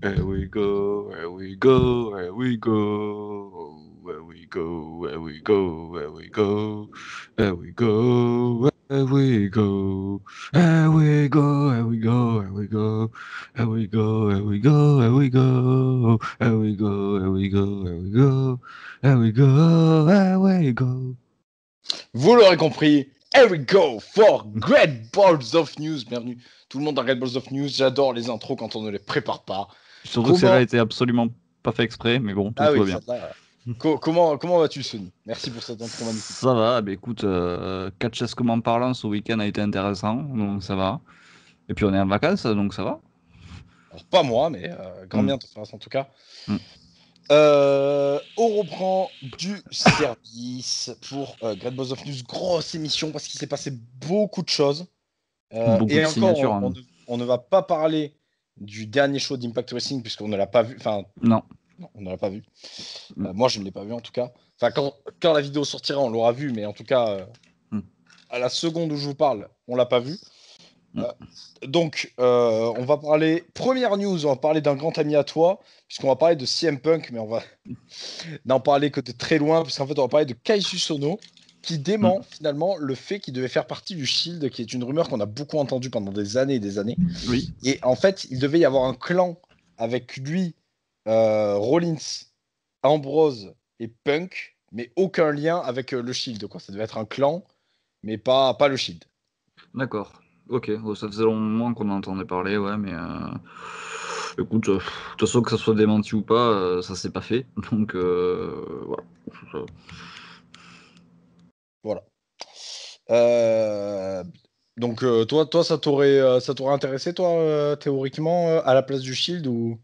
Here we go, here we go, here we go, here we go, here we go, here we go, here we go, here we go, here we go, here we go, here we go, here we go, here we go, here we go, here we go, here we go, here we go, here we go, here we go. Vous l'aurez compris, here we go for Great Balls of News. Bienvenue tout le monde dans Great Balls of News. J'adore les intros quand on ne les prépare pas. Surtout que celle-là était absolument pas fait exprès, mais bon, tout va bien. Comment vas-tu, Sony? Merci pour cette intro magnifique. Ça va, bah écoute, catchesquement parlant, ce week-end a été intéressant, donc ça va. Et puis on est en vacances, donc ça va. Alors pas moi, mais grand bien te fasse en tout cas. On reprend du service pour Great Balls of News. Grosse émission parce qu'il s'est passé beaucoup de choses. Et encore, on ne va pas parler du dernier show d'Impact Wrestling puisqu'on ne l'a pas vu. Enfin, non, on ne l'a pas vu. Moi, je ne l'ai pas vu en tout cas. Enfin, quand la vidéo sortira, on l'aura vu, mais en tout cas, à la seconde où je vous parle, on l'a pas vu. Donc, on va parler. Première news, on va parler d'un grand ami à toi, puisqu'on va parler de CM Punk, mais on va n'en parler que de très loin, puisqu'en fait, on va parler de Kaiju Sono, qui dément finalement le fait qu'il devait faire partie du Shield, qui est une rumeur qu'on a beaucoup entendue pendant des années et des années. Oui. Et en fait, il devait y avoir un clan avec lui, Rollins, Ambrose et Punk, mais aucun lien avec le Shield, quoi. Ça devait être un clan, mais pas le Shield. D'accord. Ok, ça faisait longtemps qu'on en entendait parler, ouais, mais écoute, de toute façon, que ça soit démenti ou pas, ça s'est pas fait, donc voilà. Voilà. Donc toi, ça t'aurait intéressé, toi, théoriquement, à la place du Shield ou...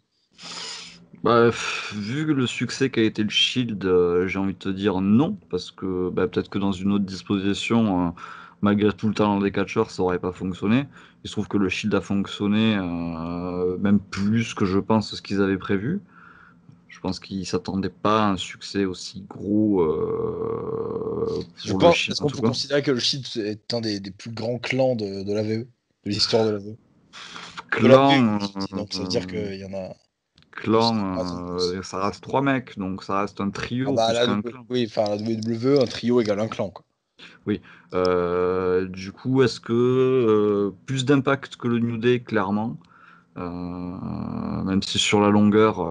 Bah, vu le succès qu'a été le Shield, j'ai envie de te dire non, parce que peut-être que dans une autre disposition, malgré tout le talent des catcheurs, ça aurait pas fonctionné. Il se trouve que le Shield a fonctionné, même plus que je pense ce qu'ils avaient prévu. Je pense qu'ils s'attendaient pas à un succès aussi gros pour le Shield. Est-ce qu'on peut considérer que le Shield est un des plus grands clans de l'AVE, de l'histoire de l'AVE? Clan, donc ça veut dire qu'il y en a... Clan, ça reste 3 mecs, donc ça reste un trio plus qu'un clan. Oui, enfin la WWE, un trio égale un clan, quoi. Oui. Du coup, est-ce que plus d'impact que le New Day, clairement, même si sur la longueur,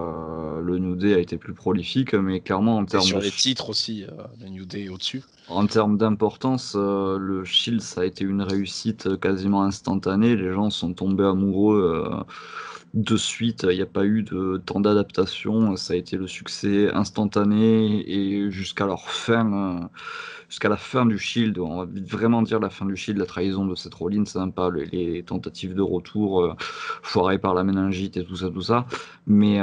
le New Day a été plus prolifique, mais clairement en termes sur les titres aussi, le New Day au-dessus. En termes d'importance, le Shield, ça a été une réussite quasiment instantanée. Les gens sont tombés amoureux de suite. Il n'y a pas eu de temps d'adaptation. Ça a été le succès instantané et jusqu'à leur fin, jusqu'à la fin du Shield. On va vraiment dire la fin du Shield, la trahison de Seth Rollins, pas les tentatives de retour foirées par la méningite et tout ça. Mais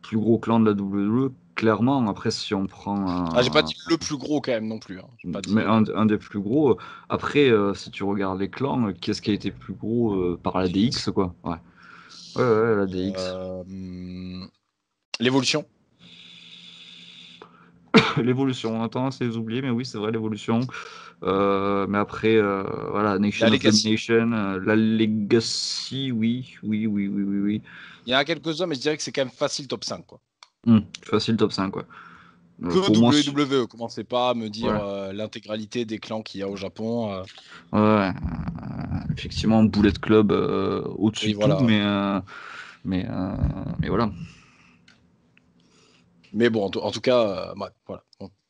plus gros clan de la WWE. Clairement, après, si on prend j'ai pas dit le plus gros quand même non plus. Pas dit... Mais un des plus gros. Après, si tu regardes les clans, qu'est-ce qui a été plus gros par la DX, quoi? Ouais, la DX. L'évolution. L'évolution, on a tendance à les oublier, mais oui, c'est vrai, l'évolution. Mais après, voilà, Nation of Domination, la Legacy, oui. Il y en a quelques-uns, mais je dirais que c'est quand même facile top 5, quoi. Facile top 5, quoi. Que WWE, commencez pas à me dire l'intégralité des clans qu'il y a au Japon. Effectivement, Bullet Club au-dessus de tout, mais voilà. Mais bon, en tout cas, voilà.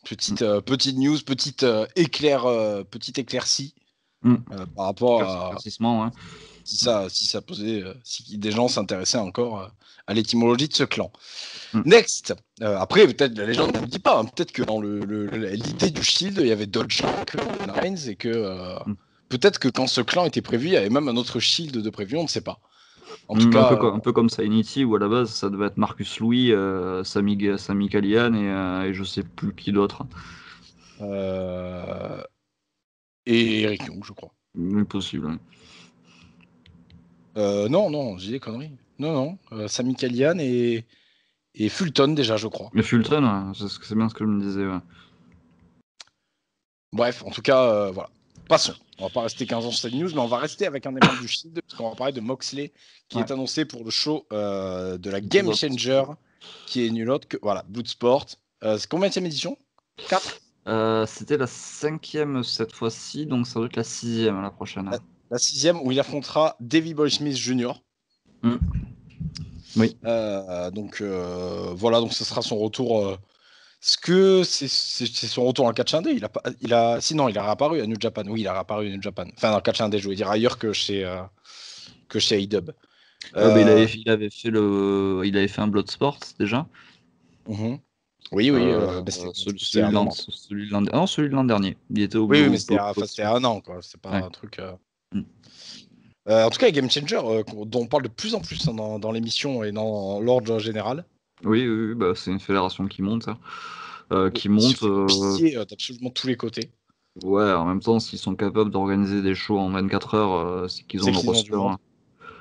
Petite news, petite éclaircie par rapport à si ça posait, si des gens s'intéressaient encore à l'étymologie de ce clan. Next. Après, peut-être la légende ne me dit pas. Peut-être que dans l'idée du Shield, il y avait d'autres gens que Nines et que peut-être que quand ce clan était prévu, il y avait même un autre Shield de prévu. On ne sait pas. En tout cas, un peu comme Sanity, où à la base ça devait être Marcus Louis, Sami Callihan et je sais plus qui d'autre. Et Eric Young, je crois. Possible. Non, j'ai des conneries. Non, Sami Callihan et Fulton déjà, je crois. Mais Fulton, c'est bien ce que je me disais. Ouais. Bref, en tout cas, voilà. passons. On va pas rester 15 ans sur cette news, mais on va rester avec un des membres du Shield, parce qu'on va parler de Moxley, qui est annoncé pour le show de la Game Changer, qui est nul autre que Bloodsport. C'est combien de édition 4 C'était la 5e cette fois-ci, donc ça doit être la 6e la prochaine. La 6e, où il affrontera Davey Boy Smith Jr. Oui. Donc voilà, donc ce sera son retour. Est-ce que c'est son retour en catch indé? Sinon, il a réapparu à New Japan. Oui, il a réapparu à New Japan. Enfin, dans le catch indé, je veux dire ailleurs que chez AEW. Il avait fait un Bloodsport déjà. Oui, celui de l'an dernier. Il était au oui, mais c'était à un an, quoi. C'est pas un truc. En tout cas, Game Changer, dont on parle de plus en plus dans l'émission et dans l'ordre général. Oui, bah, c'est une fédération qui monte, ça. Qui monte. D'absolument tous les côtés. Ouais, en même temps, s'ils sont capables d'organiser des shows en 24 heures, c'est qu'ils ont le roster.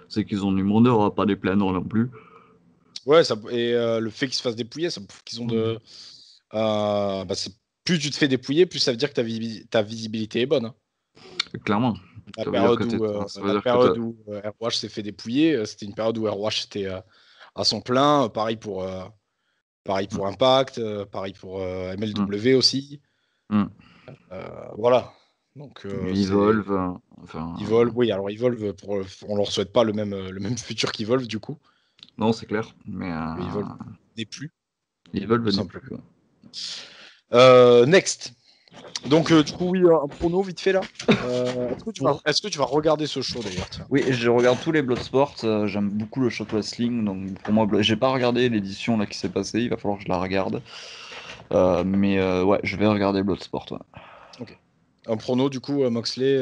C'est qu'ils ont du monde, on va pas les plaindre non plus. Ouais, le fait qu'ils se fassent dépouiller, ça prouve qu'ils ont de. Plus tu te fais dépouiller, plus ça veut dire que ta visibilité est bonne. Hein. Clairement. La période où ROH s'est fait dépouiller, c'était une période où ROH était à son plein. Pareil pour Impact, pareil pour MLW aussi. Voilà. Donc, Evolve. Evolve, oui, alors Evolve, on leur souhaite pas le même futur qu'Evolve du coup. Non, c'est clair. Mais Evolve n'est plus. Evolve n'est plus. Next. Donc, du coup, oui, un prono vite fait là. Est-ce que tu vas regarder ce show d'ailleurs? Oui, je regarde tous les Bloodsport. J'aime beaucoup le Shot Wrestling. Donc, pour moi, j'ai pas regardé l'édition là qui s'est passée. Il va falloir que je la regarde. Mais ouais, je vais regarder Bloodsport. Ouais. Ok. Un prono, du coup, Moxley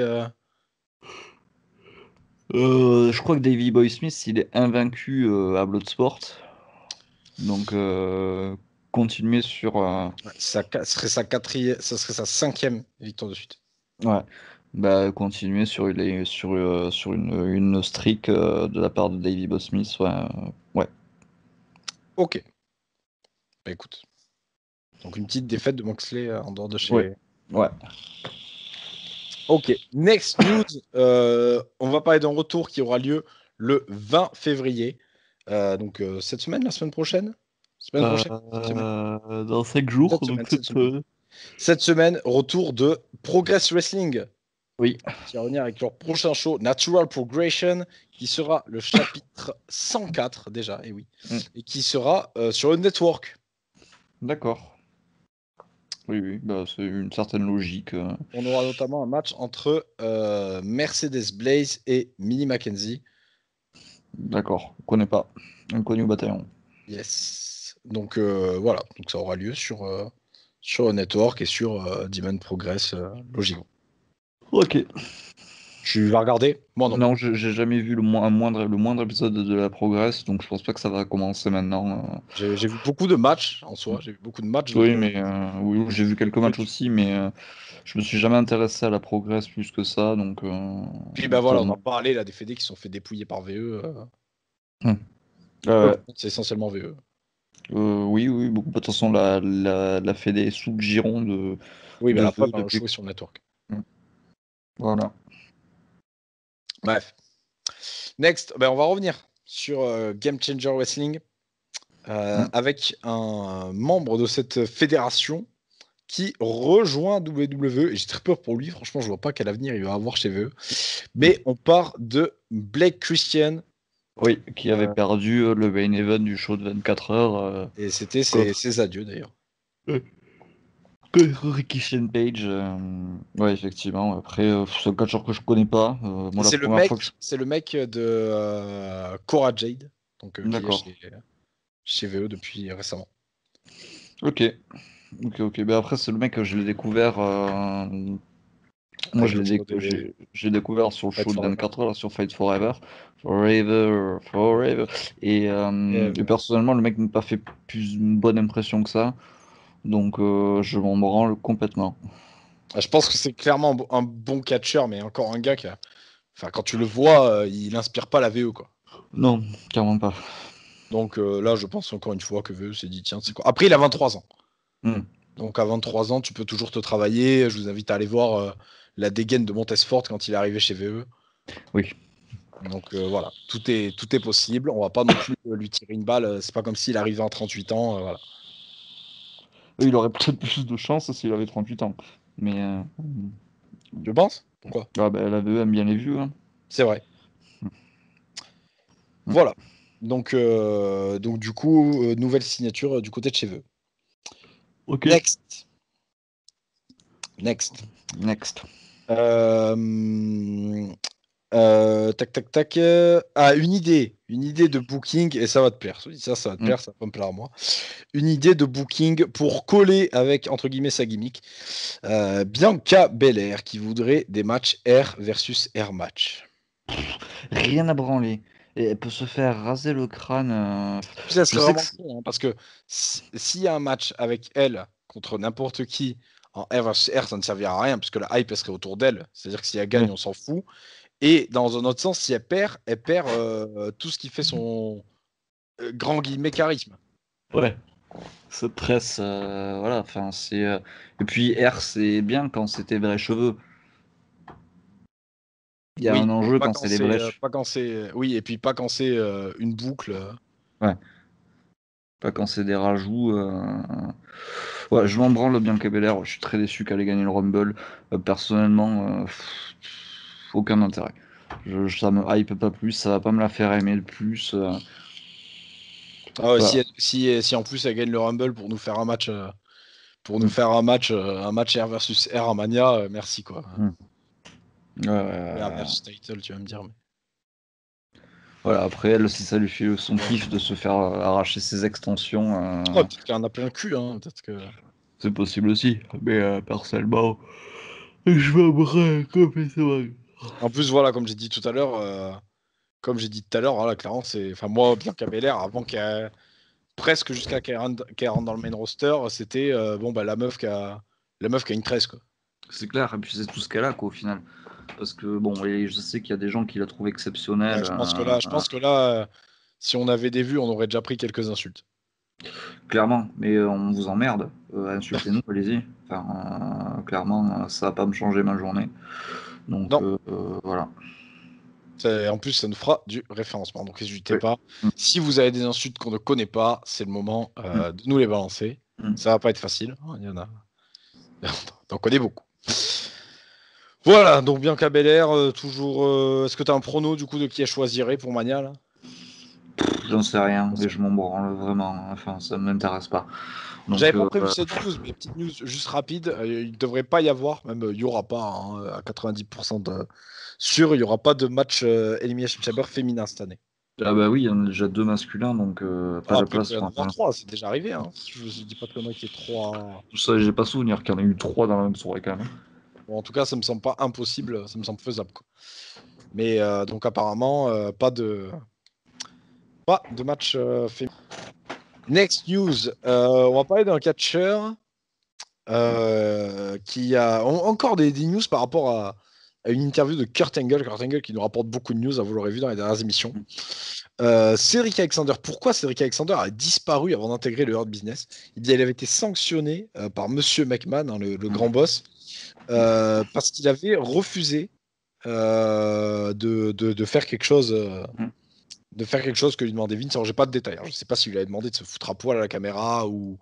Je crois que Davey Boy Smith, il est invaincu à Bloodsport. Donc, continuer sur. Ça serait sa 5e victoire de suite. Ouais. Bah, continuer sur une streak de la part de Davey Boy Smith. Ouais. Ok. Bah écoute. Donc une petite défaite de Moxley en dehors de chez. Ouais. Ok. Next news. On va parler d'un retour qui aura lieu le 20 février. Donc cette semaine, la semaine prochaine dans 5 jours. Cette semaine, retour de Progress Wrestling. Oui. Qui va revenir avec leur prochain show, Natural Progression, qui sera le chapitre 104 déjà, et oui. Et qui sera sur le network. D'accord. Oui, bah, c'est une certaine logique. On aura notamment un match entre Mercedes Blaze et Millie McKenzie. D'accord, on connaît pas. Inconnu au bataillon. Yes. Donc voilà, donc ça aura lieu sur le network et sur Demon Progress, logiquement. Ok. Tu vas regarder? Moi non. Non, j'ai jamais vu le moindre épisode de la Progress, donc je pense pas que ça va commencer maintenant. J'ai vu beaucoup de matchs en soi, j'ai vu beaucoup de matchs. Oui, mais oui, j'ai vu quelques matchs aussi, mais je me suis jamais intéressé à la Progress plus que ça, donc. Puis bah voilà, on va parler là des fédés qui se sont fait dépouiller par VE. C'est essentiellement VE. Oui, beaucoup. De toute façon, la fédé est sous le giron de. Oui, mais la preuve, on a joué sur le network. Voilà. Bref. Next, on va revenir sur Game Changer Wrestling avec un membre de cette fédération qui rejoint WWE. Et j'ai très peur pour lui. Franchement, je vois pas quel avenir il va avoir chez VE. Mais on part de Blake Christian. Oui, qui avait perdu le main event du show de 24 heures. Et c'était ses adieux d'ailleurs. Ricky Shane Page, ouais, effectivement. Après, c'est un catcheur que je connais pas. C'est le mec de Cora Jade, donc qui est chez VE depuis récemment. Ok. Ben après, c'est le mec que je l'ai découvert. Moi, j'ai découvert sur le show de 24 heures, sur Fight Forever. Et personnellement, le mec n'a pas fait plus une bonne impression que ça. Donc, je m'en branle complètement. Je pense que c'est clairement un bon catcheur, mais encore un gars qui a. Enfin, quand tu le vois, il inspire pas la VE, quoi. Non, clairement pas. Donc là, je pense encore une fois que VE s'est dit, tiens, c'est quoi. Après, il a 23 ans. Donc à 23 ans, tu peux toujours te travailler. Je vous invite à aller voir la dégaine de Montesfort quand il est arrivé chez VE. Oui. Donc voilà, tout est possible. On va pas non plus lui tirer une balle. C'est pas comme s'il arrivait en 38 ans. Voilà. Il aurait peut-être plus de chance s'il avait 38 ans. Mais. Je pense. Pourquoi? La VE aime bien les vieux. Hein. C'est vrai. Voilà. Donc du coup, nouvelle signature du côté de chez VE. Ok. Next. Tac, tac, tac. Une idée de booking, et ça va te plaire. Ça va te plaire, ça va pas me plaire à moi. Une idée de booking pour coller avec, entre guillemets, sa gimmick. Bianca Belair qui voudrait des matchs R versus R match. Rien à branler. Et elle peut se faire raser le crâne. Ça serait vraiment con, hein, parce que s'il y a un match avec elle contre n'importe qui en R versus R, ça ne servira à rien, puisque la hype elle serait autour d'elle. C'est-à-dire que si elle gagne, on s'en fout. Et dans un autre sens, si elle perd tout ce qui fait son grand guillemets charisme. Ouais. Se presse, voilà. Enfin, c'est. Et puis R, c'est bien quand c'était vrais cheveux. Il y a un enjeu quand c'est des brèches. Pas quand c'est. Oui, et puis pas quand c'est une boucle. Ouais. Pas quand c'est des rajouts. Ouais, je m'en branle Bianca Belair. Je suis très déçu qu'elle ait gagné le Rumble. Personnellement, aucun intérêt. Ça me hype pas plus. Ça va pas me la faire aimer de plus. Ah ouais, Voilà. si en plus elle gagne le Rumble pour nous faire un match. Pour nous faire un match R versus R à Mania, merci quoi. R versus title, tu vas me dire. Mais... Voilà, après elle, si ça lui fait son kiff de se faire arracher ses extensions. peut-être qu'il y en a plein le cul, hein. Peut-être que. C'est possible aussi. Mais personnellement, je m'aimerais complètement. En plus, voilà, comme j'ai dit tout à l'heure, voilà, clairement, c'est. Enfin, moi, Bianca Belair, avant qu'elle. Presque jusqu'à qu'elle rentre dans le main roster, c'était la meuf qui a une tresse, quoi. C'est clair, et puis c'est tout ce qu'elle a, quoi, au final. Parce que, bon, et je sais qu'il y a des gens qui la trouvent exceptionnelle. Ouais, je pense que là, si on avait des vues, on aurait déjà pris quelques insultes. Clairement, mais on vous emmerde. Insultez-nous, allez-y. Enfin, clairement, ça va pas me changer ma journée. Donc, voilà. En plus, ça nous fera du référencement, donc n'hésitez pas. Mm. Si vous avez des insultes qu'on ne connaît pas, c'est le moment de nous les balancer. Ça va pas être facile, hein, il y en a. T'en connais beaucoup. Voilà, donc Bianca Belair, toujours. Est-ce que tu as un prono du coup de qui elle choisirait pour Mania là? J'en sais rien, et je m'en branle vraiment. Enfin, ça m'intéresse pas. J'avais pas prévu cette news, mais petite news juste rapide. Il devrait pas y avoir, même il y aura pas, hein, à 90% sûr, il y aura pas de match Elimination Chamber féminin cette année. Ah bah oui, il y en a déjà 2 masculins, donc pas de place. Il y en a 3, c'est déjà arrivé. Hein. Je dis pas de conneries qu'il y ait 3. Ça, j'ai pas souvenir qu'il y en ait eu 3 dans la même soirée quand même. Bon, en tout cas, ça me semble pas impossible, ça me semble faisable. Quoi. Mais donc apparemment, pas de match féminin. Next news, on va parler d'un catcheur qui a encore des news par rapport à une interview de Kurt Angle. Kurt Angle qui nous rapporte beaucoup de news, vous l'aurez vu dans les dernières émissions. Cédric Alexander. Pourquoi Cédric Alexander a disparu avant d'intégrer le Hurt Business? Il avait été sanctionné par Monsieur McMahon, hein, le grand boss, parce qu'il avait refusé de faire quelque chose. De faire quelque chose que lui demandait Vince. Alors, j'ai pas de détails. Je sais pas s'il lui avait demandé de se foutre à poil à la caméra ou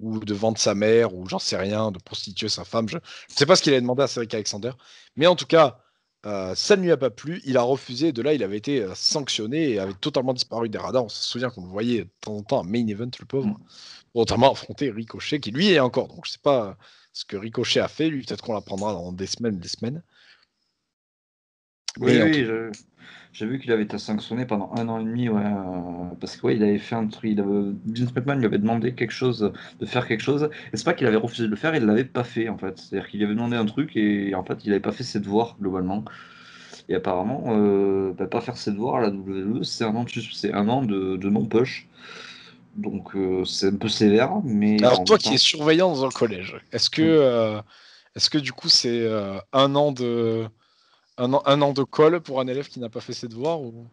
de vendre sa mère ou j'en sais rien, de prostituer sa femme. Je sais pas ce qu'il avait demandé à Cédric Alexander. Mais en tout cas, ça ne lui a pas plu. Il a refusé. De là, il avait été sanctionné et avait totalement disparu des radars. On se souvient qu'on le voyait de temps en temps à Main Event, le pauvre. Notamment affronter Ricochet, qui lui est encore. Donc, je sais pas ce que Ricochet a fait. Lui, peut-être qu'on l'apprendra dans des semaines. Oui, oui, j'ai vu qu'il avait été sanctionné pendant 1 an et demi, ouais, parce que il avait fait un truc, Vince McMahon lui avait demandé de faire quelque chose, et c'est pas qu'il avait refusé de le faire, il l'avait pas fait en fait. C'est-à-dire qu'il lui avait demandé un truc et en fait il avait pas fait ses devoirs globalement. Et apparemment, pas faire ses devoirs à la WWE, c'est un an de non-push. Donc c'est un peu sévère, mais Alors en toi même qui es temps, surveillant dans le collège, est-ce que du coup c'est un an de colle pour un élève qui n'a pas fait ses devoirs ou...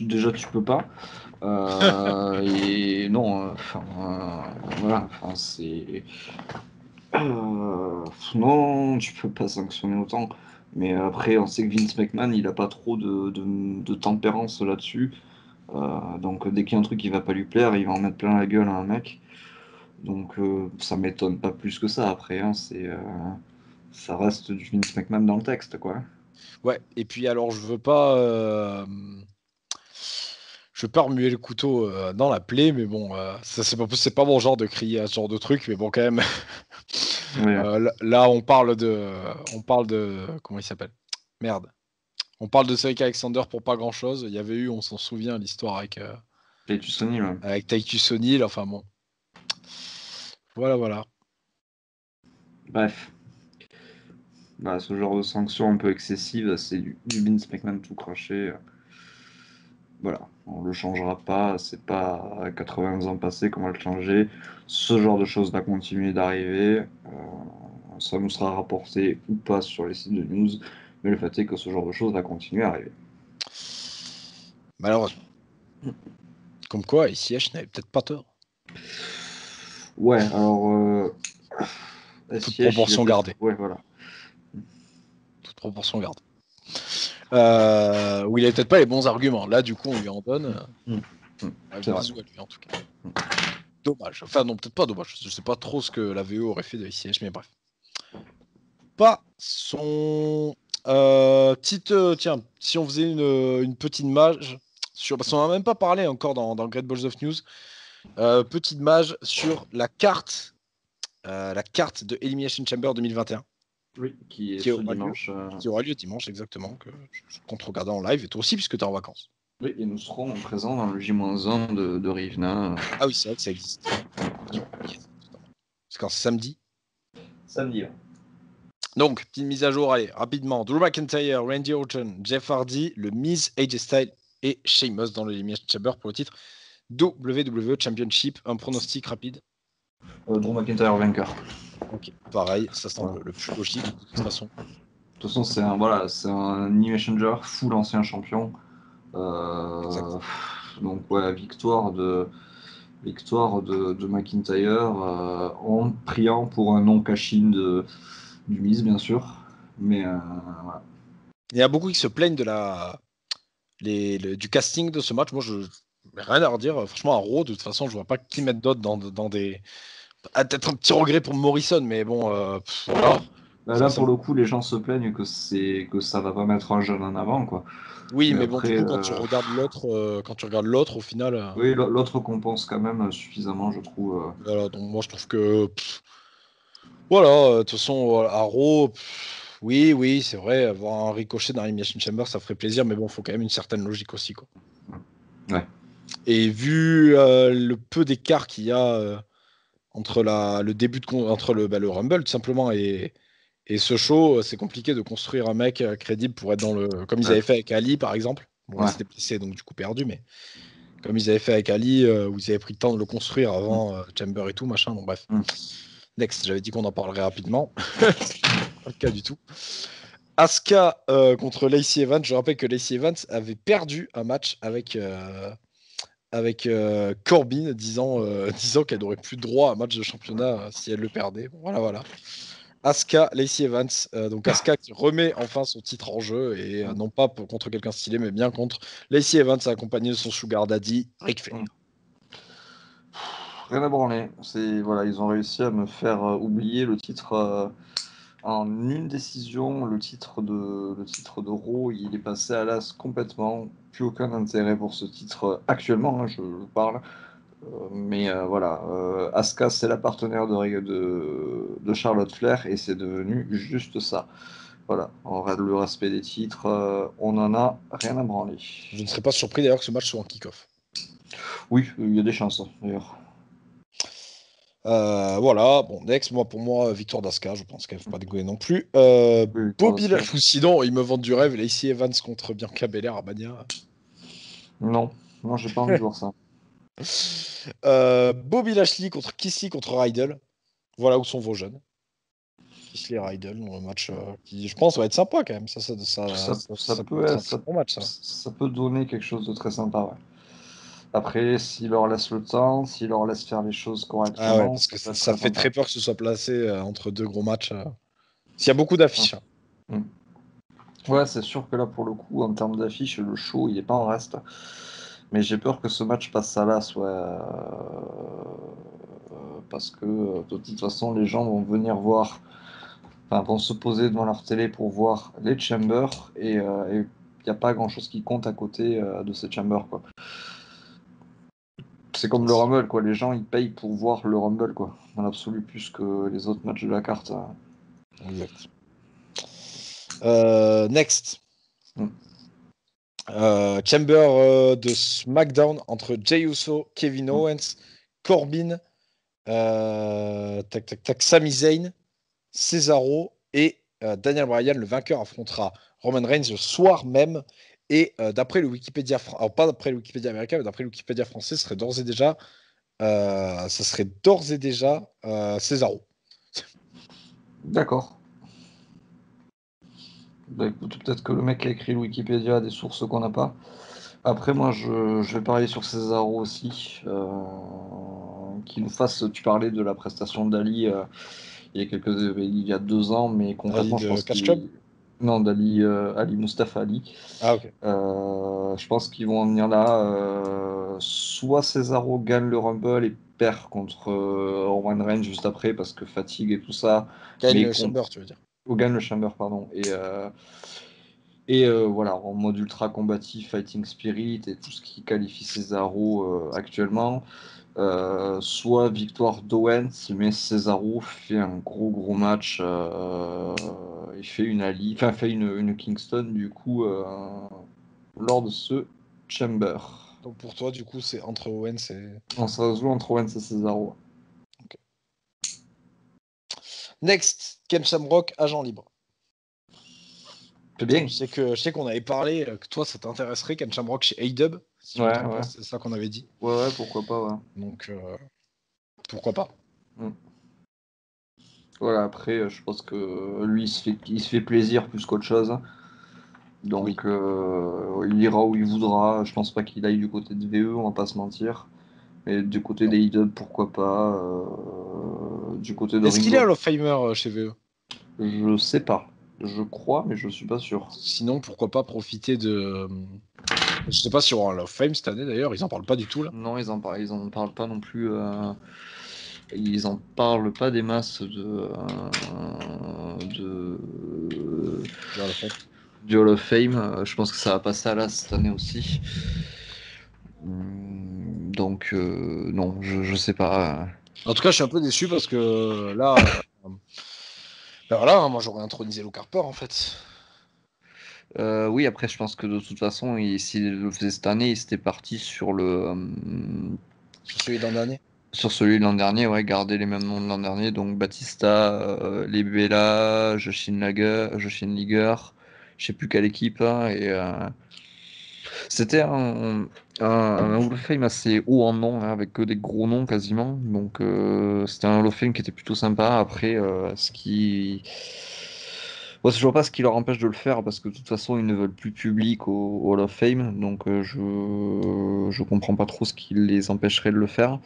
déjà tu peux pas. Et non, voilà, c'est. Non, tu peux pas sanctionner autant. Mais après, on sait que Vince McMahon, il a pas trop de tempérance là-dessus. Donc dès qu'il y a un truc qui va pas lui plaire, il va en mettre plein la gueule à un mec. Donc ça m'étonne pas plus que ça. Après, hein, ça reste du Vince McMahon dans le texte, quoi. Ouais, et puis alors je veux pas remuer le couteau dans la plaie, mais bon, ça c'est pas mon genre de crier à ce genre de truc, mais bon quand même. Ouais. Là, on parle de comment il s'appelle? Merde. On parle de Cedric Alexander pour pas grand chose. Il y avait eu, on s'en souvient, l'histoire Et tu Sony, là. avec Titus O'Neil. Enfin bon, voilà. Bref. Bah, ce genre de sanction un peu excessive, c'est du Vince McMahon tout craché. Voilà, on le changera pas, c'est pas à 80 ans passés qu'on va le changer. Ce genre de choses va continuer d'arriver. Ça nous sera rapporté ou pas sur les sites de news, mais le fait est que ce genre de choses va continuer à arriver. Malheureusement. Comme quoi, ICH n'avait peut-être pas tort. Ouais, alors Toute SIH, il a proportion peut-être. gardée. Ouais, voilà. Toute proportion gardée. Où il avait peut-être pas les bons arguments. Là, du coup, on lui en donne. C'est vrai. Bisous à lui, en tout cas. Dommage. Enfin, non, peut-être pas dommage. Je sais pas trop ce que la VO aurait fait de ICH, mais bref. Pas son tiens, si on faisait une petite mage sur, parce qu'on n'a même pas parlé encore dans le Great Balls of News, petite mage sur la carte de Elimination Chamber 2021, Oui, qui est qui ce aura lieu, dimanche. qui aura lieu dimanche exactement, que je compte regarder en live, et toi aussi puisque tu es en vacances. Oui, et nous serons présents dans le J-1 de Rivna. Ah oui, c'est vrai que ça existe. C'est quand c'est samedi. Samedi. Là. Donc, petite mise à jour, allez, rapidement. Drew McIntyre, Randy Orton, Jeff Hardy, le Miz, AJ Styles et Sheamus dans l'Elimination Chamber pour le titre WWE Championship. Un pronostic rapide. Drew McIntyre vainqueur. Ok, pareil, ça semble Voilà. le plus logique de toute façon. De toute façon, c'est un Animation full ancien champion. Exact. Donc ouais, victoire de McIntyre en priant pour un non cash-in du Miz, bien sûr. Mais voilà. Il y a beaucoup qui se plaignent du casting de ce match. Moi, je n'ai rien à redire. Franchement, à Raw, de toute façon, je vois pas qui mettre d'autres dans des. Peut-être un petit regret pour Morrison, mais bon, voilà. Bah, là, pour le coup, les gens se plaignent que ça va pas mettre un jeune en avant, quoi. Oui, Mais mais bon, du après, coup, quand tu regardes l'autre, au final, oui, l'autre compense quand même suffisamment, je trouve. voilà. Donc moi, je trouve que voilà. De toute façon, à Raw, oui, c'est vrai, avoir un ricochet dans l'Elimination Chamber, ça ferait plaisir, mais bon, faut quand même une certaine logique aussi, quoi. Ouais. Et vu le peu d'écart qu'il y a entre le début entre le Rumble tout simplement et ce show, c'est compliqué de construire un mec crédible pour être dans le comme ils Ouais. avaient fait avec Ali par exemple. Bon là Ouais. c'était blessé donc du coup perdu, mais comme ils avaient fait avec Ali où ils avaient pris le temps de le construire Mm. avant Chamber et tout machin. Donc bref. Mm. Next, j'avais dit qu'on en parlerait rapidement. Pas le cas du tout. Asuka contre Lacey Evans. Je rappelle que Lacey Evans avait perdu un match avec Corbin disant qu'elle n'aurait plus droit à un match de championnat si elle le perdait. Bon, voilà. Asuka, Lacey Evans. Donc Asuka qui remet enfin son titre en jeu et Mm. non pas contre quelqu'un stylé, mais bien contre Lacey Evans, accompagné de son sugar daddy, Ric Flair. Mm. Rien à branler. Voilà, ils ont réussi à me faire oublier le titre en une décision. Le titre de Raw, il est passé à l'as complètement. Plus aucun intérêt pour ce titre actuellement, hein, je parle. Mais voilà, Asuka, c'est la partenaire de Charlotte Flair et c'est devenu juste ça. Voilà, le respect des titres, on en a rien à branler. Je ne serais pas surpris d'ailleurs que ce match soit en kick-off. Oui, il y a des chances d'ailleurs. Voilà, bon, next, pour moi, victoire d'Asuka, je pense qu'elle ne faut pas déconner non plus. Oui, victoire Bobby d'Asuka. Lashley, ou sinon, ils me vendent du rêve, Lacey Evans contre Bianca Belair à Mania. Non, non, j'ai pas envie de voir ça. Bobby Lashley contre Kissy contre Riddle. Voilà où sont vos jeunes. Kissy et Riddle, un match qui, je pense, va être sympa quand même. Ça Ça peut être un très bon match, ça. ça peut donner quelque chose de très sympa, ouais. Après, s'il leur laisse le temps, s'il leur laisse faire les choses correctement... Ah ouais, parce que ça fait très peur que ce soit placé entre deux gros matchs. S'il y a beaucoup d'affiches. Ouais, c'est sûr que là, pour le coup, en termes d'affiches, le show, il est pas en reste. Mais j'ai peur que ce match passe à l'as, ouais. Parce que, de toute façon, les gens vont venir voir... Enfin, vont se poser devant leur télé pour voir les Chambers, et il n'y a pas grand-chose qui compte à côté de ces Chambers, quoi. C'est comme le Rumble, quoi. Les gens, ils payent pour voir le Rumble, quoi. Dans l'absolu, plus que les autres matchs de la carte. Exact. Next. Chamber de SmackDown entre Jey Uso, Kevin Owens, Corbin, Sami Zayn, Cesaro et Daniel Bryan. Le vainqueur affrontera Roman Reigns le soir même. Et d'après le Wikipédia, alors pas d'après le Wikipédia américain, mais d'après le Wikipédia français, ça serait d'ores et déjà Cesaro. D'accord. Bah écoute, peut-être que le mec qui a écrit le Wikipédia a des sources qu'on n'a pas. Après, moi, je vais parler sur Cesaro aussi. Qu'il nous fasse... Tu parlais de la prestation d'Ali il y a 2 ans, mais concrètement, je pense qu'il... Non, d'Ali, Ali Mustafa Ali. Ah, ok. Je pense qu'ils vont en venir là. Soit Cesaro gagne le Rumble et perd contre Roman Reigns juste après parce que fatigue et tout ça. Gagne Mais le Chamber, tu veux dire. Ou gagne le Chamber, pardon. Et voilà, en mode ultra combatif, fighting spirit et tout ce qui qualifie Cesaro actuellement. Soit victoire d'Owens, mais Cesaro fait un gros match. Il fait une Ali, enfin fait une Kingston du coup lors de ce Chamber. Donc pour toi, du coup, c'est entre Owens et. On se résout entre Owens et Cesaro. Okay. Next, Ken Shamrock, agent libre. C'est bien. Je sais qu'on avait parlé, que toi, ça t'intéresserait, Ken Shamrock chez A-Dub. Si ouais. C'est ça qu'on avait dit. Ouais, pourquoi pas, ouais. Donc, pourquoi pas. Voilà, après, je pense que lui, il se fait plaisir plus qu'autre chose. Donc, oui. Il ira où il voudra. Je pense pas qu'il aille du côté de VE, on va pas se mentir. Mais du côté des IW, pourquoi pas. Du côté de Est-ce qu'il est Ringo, Hall of Famer chez VE? je sais pas. Je crois, mais je suis pas sûr. Sinon, pourquoi pas profiter de. Je sais pas si on aura un Hall of Fame cette année d'ailleurs, ils en parlent pas du tout là. Non, ils en parlent pas non plus. Ils en parlent pas des masses du Hall of Fame. Je pense que ça va passer à l'as cette année aussi. Donc, non, je sais pas. En tout cas, je suis un peu déçu parce que là, ben voilà, moi j'aurais intronisé Luke Harper en fait. Oui, après, je pense que de toute façon, s'il le faisait cette année, il s'était parti sur Sur celui de l'an dernier. Sur celui de l'an dernier, ouais, garder les mêmes noms de l'an dernier, donc Batista, Libella, Joachim Liger, je sais plus quelle équipe, hein, et c'était un Hall of Fame assez haut en nom, hein, avec que des gros noms quasiment, donc c'était un Hall of Fame qui était plutôt sympa. Après, Bon, je vois pas ce qui leur empêche de le faire, parce que de toute façon ils ne veulent plus public au Hall of Fame, donc je comprends pas trop ce qui les empêcherait de le faire.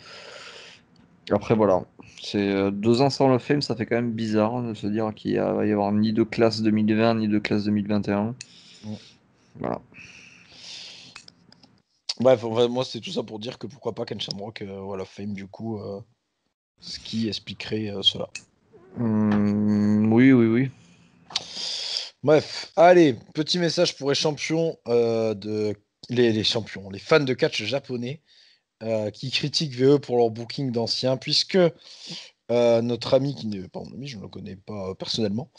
Après voilà, c'est 2 ans sans Hall of Fame, ça fait quand même bizarre de se dire va y avoir ni de classe 2020 ni de classe 2021. Voilà. Bref, moi c'est tout ça pour dire que pourquoi pas Ken Shamrock Hall of Fame du coup, ce qui expliquerait cela. Oui. Bref, allez, petit message pour les champions les champions, les fans de catch japonais qui critiquent VE pour leur booking d'anciens, puisque notre ami, qui n'est pas mon ami, je ne le connais pas personnellement,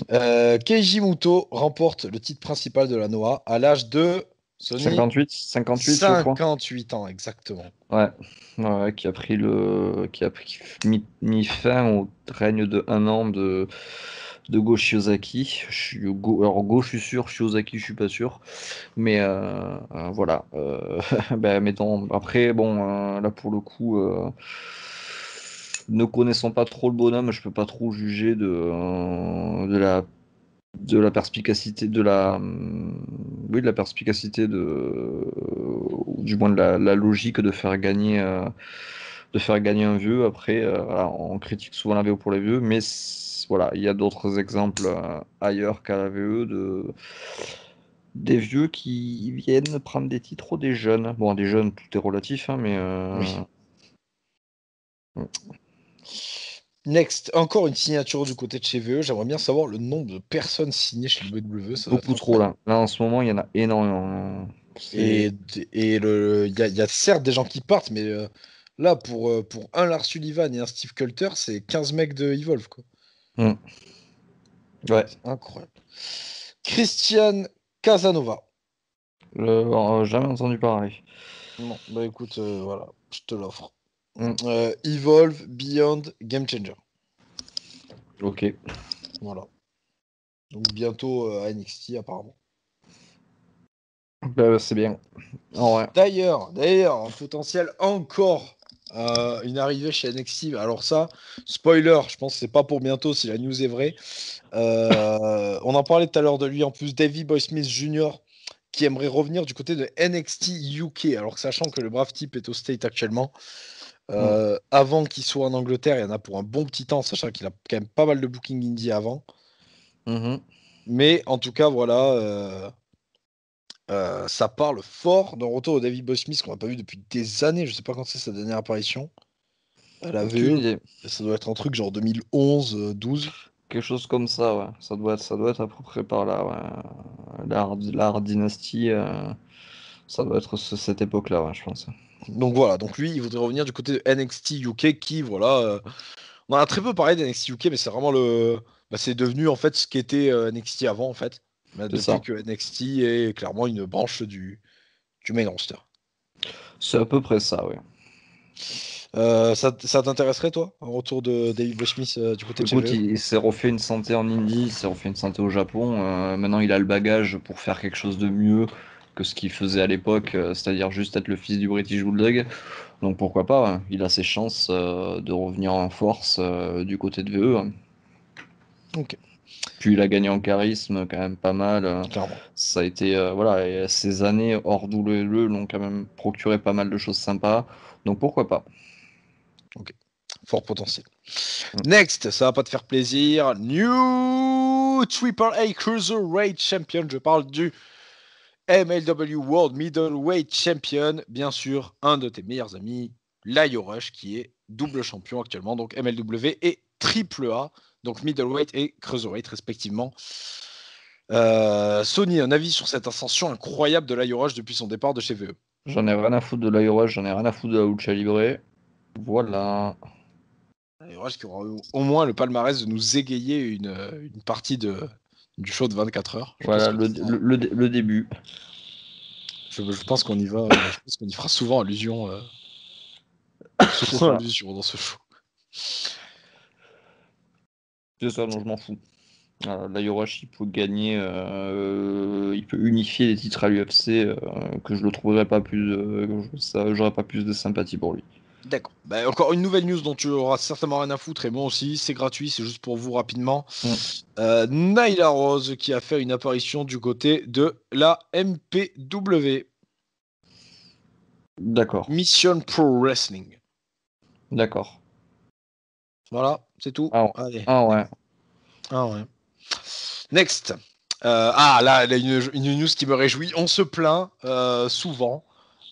Keiji Muto remporte le titre principal de la Noah à l'âge de 58, je crois. 58 ans, exactement. Ouais, qui a mis fin au règne de 1 an de Go Shiozaki. Alors Go, je suis sûr, Shiozaki, je suis pas sûr. Mais voilà. Ben, mettons, après, bon, là pour le coup, ne connaissant pas trop le bonhomme, je peux pas trop juger de la de la perspicacité de la oui de la perspicacité du moins de la logique de faire gagner un vieux. Après voilà, on critique souvent la VO pour les vieux, mais voilà, il y a d'autres exemples ailleurs qu'à la VE des vieux qui viennent prendre des titres des jeunes. Bon, des jeunes, tout est relatif, hein, mais Oui. Next, encore une signature du côté de chez VE. J'aimerais bien savoir le nombre de personnes signées chez le WWE. Ça doit être beaucoup trop incroyable. là. Là, en ce moment, il y en a énormément. Et il y a certes des gens qui partent, mais là, pour un Lars Sullivan et un Steve Coulter, c'est 15 mecs de Evolve, quoi. Mm. Ouais. C'est incroyable. Christian Casanova. Jamais entendu parler. Non, bah écoute, voilà, je te l'offre. Mm. Evolve, Beyond, Game Changer. Ok. Voilà. Donc bientôt à NXT, apparemment. Bah, c'est bien. Ouais. D'ailleurs, en potentiel encore une arrivée chez NXT. Alors ça, spoiler, je pense que c'est pas pour bientôt si la news est vraie. On en parlait tout à l'heure de lui en plus, Davey Boy Smith Jr. qui aimerait revenir du côté de NXT UK. Alors sachant que le brave type est au State actuellement, avant qu'il soit en Angleterre, il y en a pour un bon petit temps, sachant qu'il a quand même pas mal de booking indie avant. Mhm. Mais en tout cas, voilà, ça parle fort d'un retour de David Boy Smith qu'on n'a pas vu depuis des années. Je sais pas quand c'est sa dernière apparition à la Aucune VE. idée. Ça doit être un truc genre 2011, 12. Quelque chose comme ça, ouais. Ça doit être à peu près par là, ouais. La Hard Dynasty, ça doit être cette époque-là, ouais, je pense. Donc voilà, donc lui, il voudrait revenir du côté de NXT UK qui, voilà, on en a très peu parlé d'NXT UK, mais c'est vraiment c'est devenu en fait ce qu'était NXT avant en fait. Mais C'est depuis ça. que NXT est clairement une branche du main roster. C'est à peu près ça, ouais. Ça t'intéresserait toi, un retour de David Boy Smith du côté de chez Écoute, VE? il s'est refait une santé en Indie, il s'est refait une santé au Japon. Maintenant, il a le bagage pour faire quelque chose de mieux que ce qu'il faisait à l'époque, c'est-à-dire juste être le fils du British Bulldog. Donc pourquoi pas, hein. Il a ses chances de revenir en force du côté de VE, hein. Ok, Puis il a gagné en charisme quand même pas mal. clairement. Ça a été, voilà, et ces années hors WWE l'ont quand même procuré pas mal de choses sympas. Donc pourquoi pas. Ok, fort potentiel. Mm. Next, ça va pas te faire plaisir. New Triple A Cruiserweight Champion. Je parle du MLW World Middleweight Champion. Bien sûr, un de tes meilleurs amis, Lio Rush, qui est double champion actuellement. Donc MLW et Triple A. Donc Middleweight et Cruiserweight respectivement. Sony, un avis sur cette ascension incroyable de Lio Rush depuis son départ de chez VE. J'en ai rien à foutre de l'Aero, j'en ai rien à foutre de la Lucha Libre. Voilà. Lio Rush qui aura au moins le palmarès de nous égayer une partie du show de 24 heures. Je pense Voilà que le début. je pense qu'on y va. Je pense qu'on y fera souvent allusion. C'est Souvent ça. allusion dans ce show. C'est ça dont je m'en fous. Voilà, l'Ayorash, il peut gagner, il peut unifier les titres à l'UFC, que je le trouverais pas plus, j'aurais pas plus de sympathie pour lui. D'accord. Bah, encore une nouvelle news dont tu auras certainement rien à foutre, et moi aussi, c'est gratuit, c'est juste pour vous rapidement. Mm. Nyla Rose qui a fait une apparition du côté de la MPW, D'accord, Mission Pro Wrestling. d'accord. Voilà, c'est tout. Ah, Allez. ah ouais. Ah ouais. Next. Là, une news qui me réjouit. On se plaint souvent,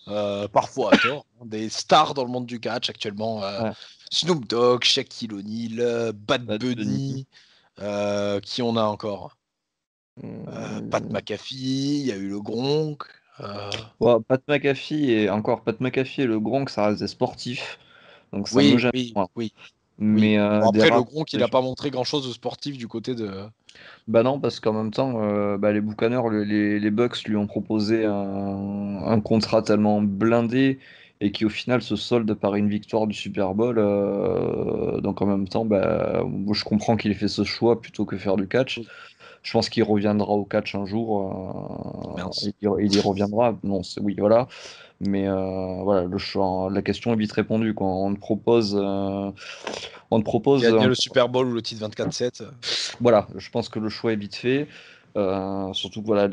parfois à tort, hein, des stars dans le monde du catch actuellement. Ouais. Snoop Dogg, Shaquille O'Neal, Bad Bad Bunny. Bunny, qui on a encore? Pat Mm. McAfee, il y a eu le Gronk. Ouais, Pat McAfee et encore Pat McAfee et le Gronk, ça reste des sportifs, donc ça me Oui, gêne oui, moins. oui, oui. Mais Bon, des après, le rappeurs, Gronk, il des n'a gens- pas montré grand-chose de sportif du côté de. bah non, parce qu'en même temps, les Buccaneers, les Bucks lui ont proposé un contrat tellement blindé et qui au final se solde par une victoire du Super Bowl. Donc en même temps, moi, je comprends qu'il ait fait ce choix plutôt que faire du catch. Oui. Je pense qu'il reviendra au catch un jour. Il y reviendra. Non, oui, voilà. Mais voilà, la question est vite répondue, quoi. On te propose Gagner le Super Bowl ou le titre 24-7. voilà, je pense que le choix est vite fait. Surtout que voilà,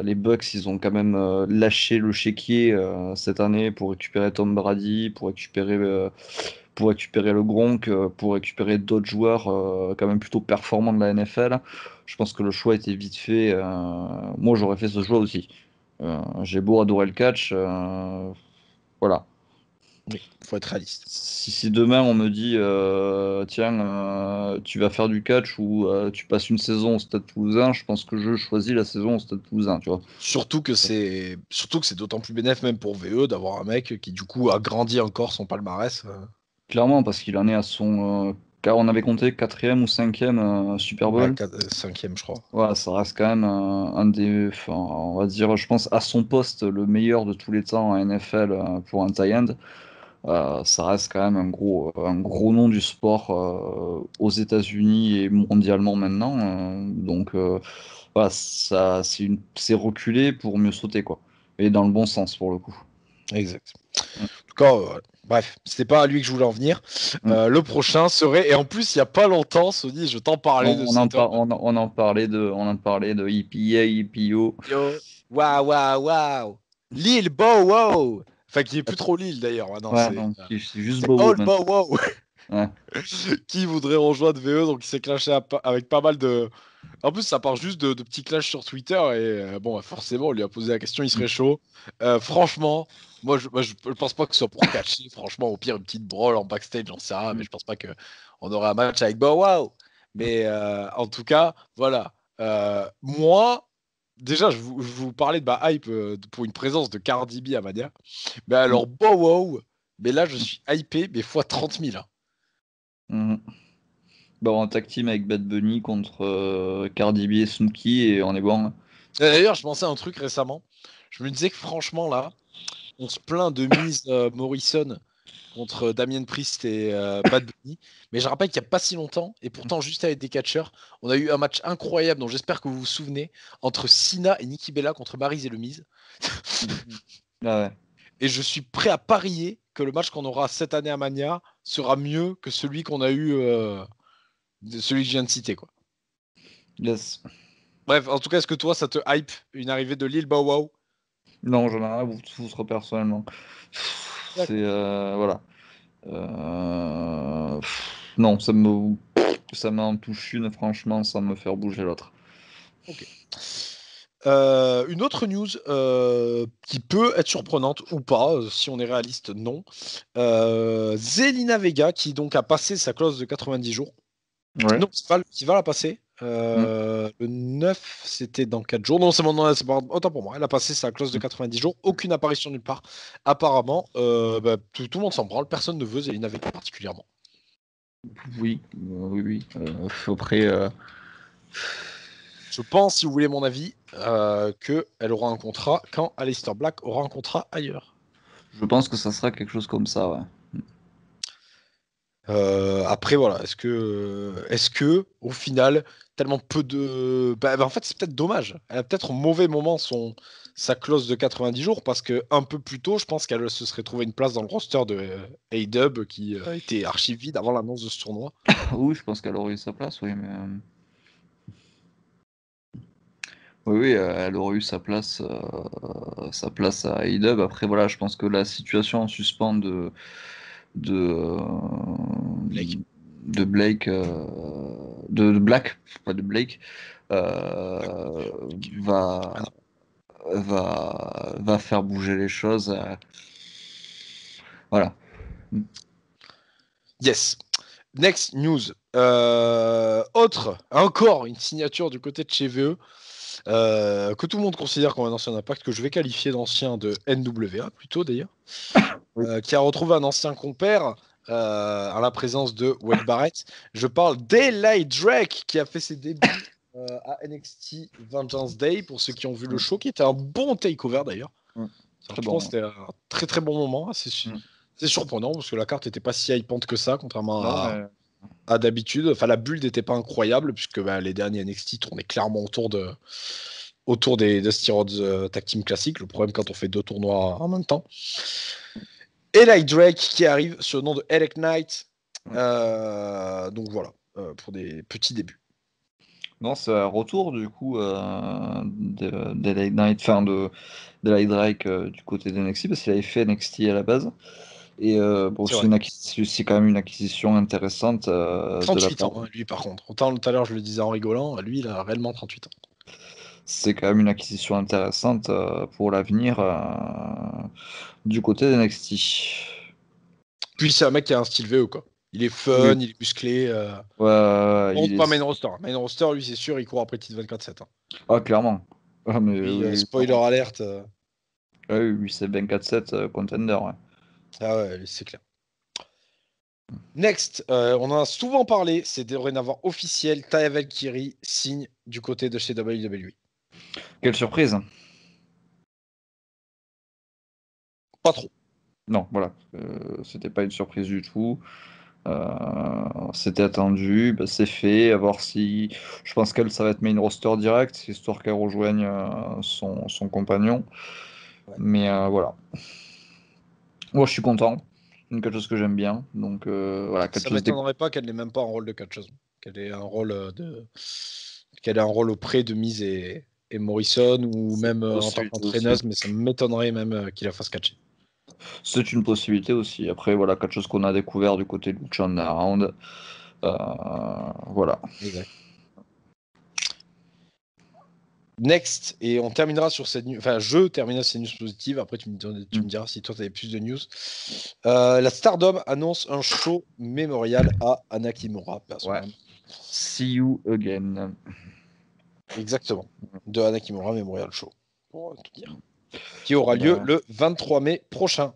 les Bucks, ils ont quand même lâché le chéquier cette année pour récupérer Tom Brady, pour récupérer le Gronk, pour récupérer d'autres joueurs quand même plutôt performants de la NFL. Je pense que le choix était vite fait. Moi, j'aurais fait ce choix aussi. J'ai beau adorer le catch, voilà. Oui, faut être réaliste. Si demain on me dit tiens tu vas faire du catch ou tu passes une saison au Stade Toulousain, je pense que je choisis la saison au Stade Toulousain, tu vois. Surtout que c'est d'autant plus bénéf même pour VE d'avoir un mec qui du coup a grandi encore son palmarès. Clairement parce qu'il en est à son car on avait compté quatrième ou cinquième Super Ouais, Bowl. cinquième je crois. Voilà, ça reste quand même un des, enfin, on va dire, je pense à son poste le meilleur de tous les temps en NFL pour un tight end. Ça reste quand même un gros nom du sport aux États-Unis et mondialement maintenant. Voilà, c'est reculé pour mieux sauter, quoi. Et dans le bon sens pour le coup. Exact. Mm. En tout cas, bref, c'était pas à lui que je voulais en venir. Mm. Le prochain serait, et en plus, il y a pas longtemps, Sony, je t'en parlais de cet homme. On en parlait de EPA, EPO. Yo, waouh, waouh, waouh. Lil Bow Wow. Enfin, qui est plus trop Lil d'ailleurs, maintenant, Ouais, non, c'est juste c'est Bobo Old maintenant. Bow Wow. Ouais. Qui voudrait rejoindre VE, donc il s'est clashé avec pas mal de. En plus, ça part juste de petits clashs sur Twitter et bon, forcément, on lui a posé la question, il serait chaud. Franchement, moi, je pense pas que ce soit pour catcher. Franchement, au pire, une petite brawl en backstage, j'en sais rien, mais Mm. je pense pas que on aurait un match avec Bow Wow. Mais en tout cas, voilà. Moi, déjà, je vous parlais de ma hype pour une présence de Cardi B à Mania. Mais Mm. alors, Bow Wow, mais là, je suis hypé, mais fois 30 000. Hein. Mm. Bah, on tag team avec Bad Bunny contre Cardi B et Snooki et on est bon. D'ailleurs, je pensais à un truc récemment. Je me disais que franchement, là, on se plaint de mise Morrison contre Damien Priest et Bad Bunny. Mais je rappelle qu'il n'y a pas si longtemps, et pourtant juste avec des catcheurs, on a eu un match incroyable dont j'espère que vous vous souvenez, entre Sina et Nikki Bella contre Maryse et Le Miz. Mm. Ah ouais. Et je suis prêt à parier que le match qu'on aura cette année à Mania sera mieux que celui qu'on a eu, celui que je viens de citer, quoi. Yes. Bref, en tout cas, est-ce que toi, ça te hype une arrivée de Lil Bow Wow? Non, j'en ai rien à vous foutre personnellement. C'est D'accord. voilà. Non, ça m'en touche une, franchement, sans me faire bouger l'autre. Ok. Une autre news qui peut être surprenante ou pas, si on est réaliste, non. Zelina Vega, qui donc a passé sa clause de 90 jours. Ouais. Non, qui va la passer. Mm. Le 9, c'était dans 4 jours. Non, c'est pas autant pour moi. Elle a passé sa clause de 90 jours. Aucune apparition nulle part. Apparemment, tout le monde s'en branle. Personne ne veut Zelina Vega particulièrement. Oui, oui, oui. Après, Je pense, si vous voulez mon avis, qu'elle aura un contrat quand Aleister Black aura un contrat ailleurs. je pense que ça sera quelque chose comme ça, ouais. Après, voilà, est-ce que, au final, tellement peu de. En fait, c'est peut-être dommage. Elle a peut-être au mauvais moment sa clause de 90 jours parce que un peu plus tôt, je pense qu'elle se serait trouvé une place dans le roster de A-Dub qui était archi vide avant l'annonce de ce tournoi. Oui, je pense qu'elle aurait eu sa place, oui, mais oui, oui, elle aurait eu sa place à AEW. Après, voilà, je pense que la situation en suspens de, Blake. de Blake, de Black, pas de Blake, euh, Ah va, non. va faire bouger les choses. Voilà. Yes. Next news. Encore une signature du côté de chez VE. Que tout le monde considère comme un ancien impact, que je vais qualifier d'ancien de NWA plutôt d'ailleurs, Oui. qui a retrouvé un ancien compère en la présence de Wade Barrett. Je parle d'Eli Drake qui a fait ses débuts à NXT Vengeance Day pour ceux qui ont vu le Mm, show, qui était un bon takeover d'ailleurs. mm. Très Franchement, bon. c'était un très très bon moment. Mm. C'est surprenant parce que la carte n'était pas si hypante que ça, contrairement Non, à, mais. à d'habitude. Enfin, la build n'était pas incroyable, puisque les derniers NXT tournaient clairement autour des Dusty Rhodes Tag Team classiques. Le problème quand on fait 2 tournois en même temps. Et Light Drake qui arrive sur le nom de Elec Knight. Donc voilà, pour des petits débuts. Non, c'est un retour du coup des Late Night, enfin de Light Drake du côté d'NXT parce qu'il avait fait NXT à la base. Et bon, c'est quand même une acquisition intéressante de la 38 part. ans, lui par contre. Autant tout à l'heure je le disais en rigolant, lui il a réellement 38 ans. C'est quand même une acquisition intéressante pour l'avenir du côté d'NXT. Puis c'est un mec qui a un style VE quoi. Il est fun, il est musclé. Il pas est... main roster. Main roster, lui c'est sûr, il court après titre 24/7. Hein. Ah, clairement. Ah, mais Lui, spoiler alerte. Ah, oui, c'est 24/7 contender. Ouais. Ah ouais, c'est clair. Next, on en a souvent parlé, c'est dorénavant officiel, Taya Valkyrie signe du côté de chez WWE. Quelle surprise! Pas trop. Non, voilà. C'était pas une surprise du tout. C'était attendu, bah, c'est fait. À voir si. Je pense qu'elle, ça va être main roster direct, histoire qu'elle rejoigne son compagnon. Ouais. Mais voilà. Moi, je suis content. C'est quelque chose que j'aime bien. Donc voilà, quelque Ça chose m'étonnerait pas qu'elle n'ait même pas un rôle de catcheuse. Qu'elle ait un rôle qu'elle ait un rôle auprès de Miz et Morrison ou même en tant qu'entraîneuse, mais ça m'étonnerait même qu'il la fasse catcher. C'est une possibilité aussi. Après, voilà, quelque chose qu'on a découvert du côté de Lucha Underground. Voilà. Exact. Next, et on terminera sur cette news. Enfin, je terminerai sur cette news positive. Après, tu me diras si toi, tu avais plus de news. La Stardom annonce un show mémorial à Anna Kimura. Ouais. See you again. Exactement. De Anna Kimura Memorial Show, pour tout dire. Qui aura lieu le 23 mai prochain.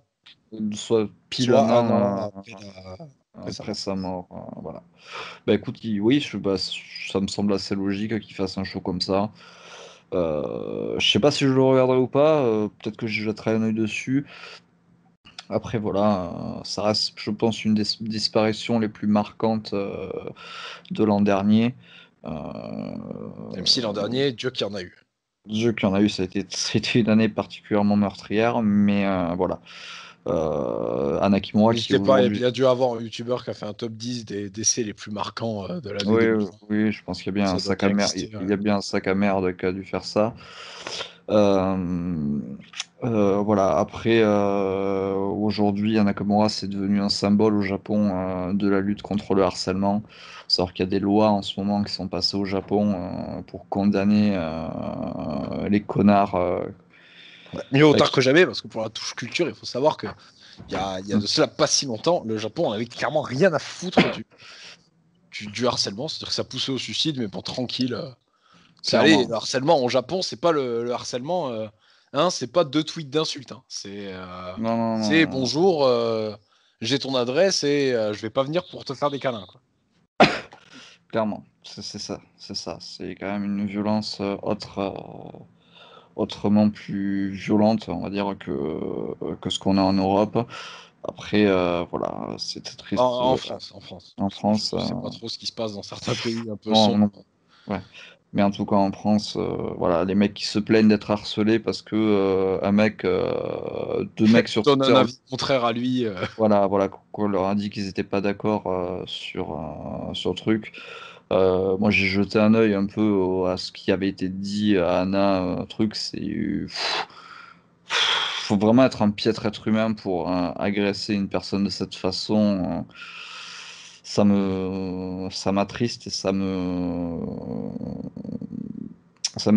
Soit pile un an après sa mort. Voilà. Bah écoute, oui, ça me semble assez logique qu'il fasse un show comme ça. Je sais pas si je le regarderai ou pas. Peut-être que je jetterai un œil dessus. Après, voilà, ça reste, je pense, une des disparitions les plus marquantes de l'an dernier. Même si l'an dernier, Dieu qu'il y en a eu. Dieu qu'il y en a eu, c'était une année particulièrement meurtrière, mais voilà. Anna Kimura qui N'hésitez pas, il aujourd'hui. y a dû avoir un YouTuber qui a fait un top 10 des décès les plus marquants de l'année Oui, 2020. oui, je pense qu'il y a bien un Ça doit sac bien à merde. exister. Il y a bien un sac à merde qui a dû faire ça. Voilà. Après, aujourd'hui, Nakamura, c'est devenu un symbole au Japon de la lutte contre le harcèlement. Savoir qu'il y a des lois en ce moment qui sont passées au Japon pour condamner les connards. Mieux vaut tard que jamais, parce que pour la touche culture, il faut savoir que il y a de cela pas si longtemps, le Japon avait clairement rien à foutre du harcèlement. C'est-à-dire que ça poussait au suicide, mais bon, tranquille. Allez, le harcèlement au Japon, c'est pas le harcèlement. C'est pas 2 tweets d'insultes. Hein. C'est bonjour, j'ai ton adresse et je vais pas venir pour te faire des câlins. Quoi. Clairement, c'est ça. C'est quand même une violence autrement plus violente, on va dire, que ce qu'on a en Europe. Après, voilà, c'était triste. En France. En France. Je sais pas trop ce qui se passe dans certains pays un peu Non, sombres. ouais. Mais en tout cas, en France, voilà, les mecs qui se plaignent d'être harcelés parce que deux mecs sur Donne un Twitter, avis contraire à lui. voilà, qu'on leur a dit qu'ils n'étaient pas d'accord sur le truc. Moi, j'ai jeté un œil un peu à ce qui avait été dit à Anna, truc, faut vraiment être un piètre être humain pour agresser une personne de cette façon. Ça m'attriste et ça me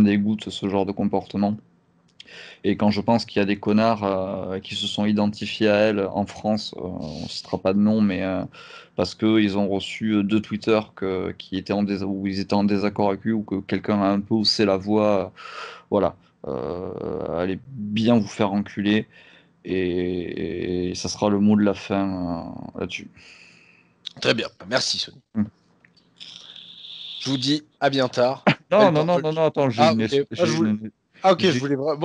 dégoûte ce genre de comportement. Et quand je pense qu'il y a des connards qui se sont identifiés à elle en France, on ne citera pas de nom, mais parce qu'ils ont reçu 2 Twitter qui étaient où ils étaient en désaccord avec lui ou que quelqu'un a un peu haussé la voix, voilà. Allez bien vous faire enculer et ça sera le mot de la fin là-dessus. Très bien, merci Sony. Mm. Je vous dis à bien tard. Non, attends, Moi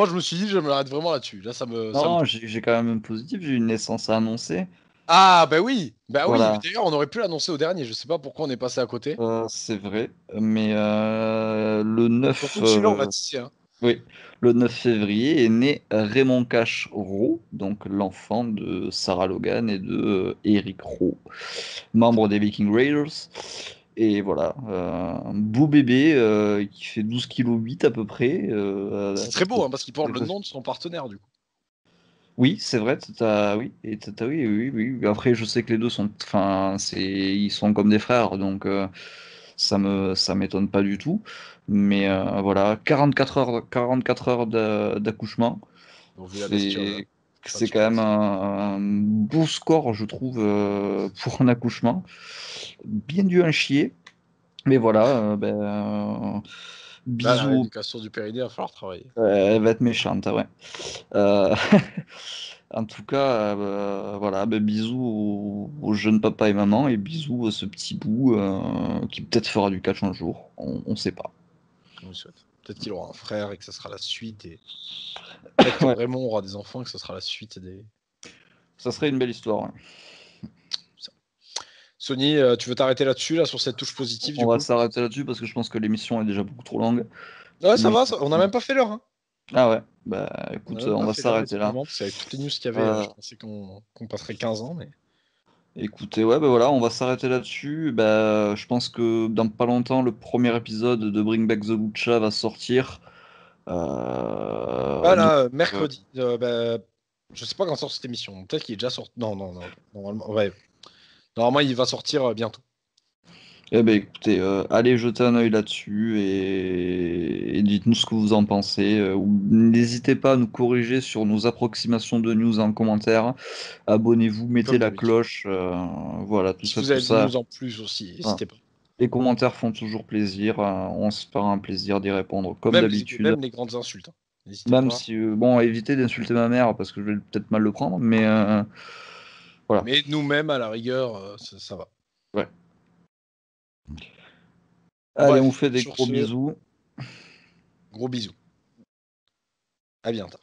je me suis dit, je me l'arrête vraiment là-dessus. Là, ça me non, j'ai quand même un positif, j'ai une naissance à annoncer. Ah, bah oui. Bah oui. Voilà, D'ailleurs, on aurait pu l'annoncer au dernier. Je sais pas pourquoi on est passé à côté. c'est vrai. Mais le 9, Surtout que celui-là, on l'a tissé, hein. oui, le 9 février est né Raymond Cash Rowe, donc l'enfant de Sarah Logan et de Eric Rowe, membre des Viking Raiders. Et voilà, un beau bébé qui fait 12,8 kg à peu près. C'est très beau, hein, parce qu'il porte le nom de son partenaire, du coup. Oui, c'est vrai, oui, oui, oui, oui. Après, je sais que les deux sont, enfin, ils sont comme des frères, donc ça m'étonne pas du tout. Mais voilà, 44 heures d'accouchement, Donc, vu la bestiole, c'est, pas de c'est quand même surprise. un beau score, je trouve, pour un accouchement. Bien dû en chier, mais voilà, Là, la bisous. rééducation du périnée, va falloir travailler. Elle va être méchante, ouais. Euh, En tout cas, voilà, bisous aux jeunes papa et maman et bisous à ce petit bout qui peut-être fera du catch un jour. On sait pas. On lui souhaite. Peut-être qu'il aura un frère et que ça sera la suite. Et peut-être que Ouais, Raymond aura des enfants et que ça sera la suite des. ça serait une belle histoire. Ouais. Ça. Sony, tu veux t'arrêter là-dessus, là, sur cette touche positive, On du va coup? s'arrêter là-dessus parce que je pense que l'émission est déjà beaucoup trop longue. Ouais, ça Sinon, va, on n'a même pas fait l'heure, hein. ah ouais, On n'a écoute, même on pas va fait l'heure, s'arrêter là. étrangement, parce qu'avec toutes les news qu'il y avait, Euh, je pensais qu'on passerait 15 ans, mais. Écoutez, ouais, voilà, on va s'arrêter là-dessus. Je pense que dans pas longtemps, le premier épisode de Bring Back the Lucha va sortir. Ah Donc, là, euh, mercredi. Je sais pas quand sort cette émission. Peut-être qu'il est déjà sorti. Non, non, non. Normalement, ouais. Normalement, il va sortir bientôt. eh ben écoutez, allez jeter un œil là-dessus et dites-nous ce que vous en pensez. Ou n'hésitez pas à nous corriger sur nos approximations de news en commentaire. Abonnez-vous, mettez Comme la d'habitude. cloche, voilà, tout Si ça, vous tout avez des ça. news en plus aussi, Voilà. n'hésitez pas. Les commentaires font toujours plaisir. On se fera un plaisir d'y répondre comme d'habitude. Même les grandes insultes, hein. N'hésitez Même pas. si, bon, évitez d'insulter ma mère parce que je vais peut-être mal le prendre, mais voilà. Mais nous-mêmes, à la rigueur, ça va. Ouais. Allez, on vous Bref, fait des sur gros ce, bisous. gros bisous. À bientôt.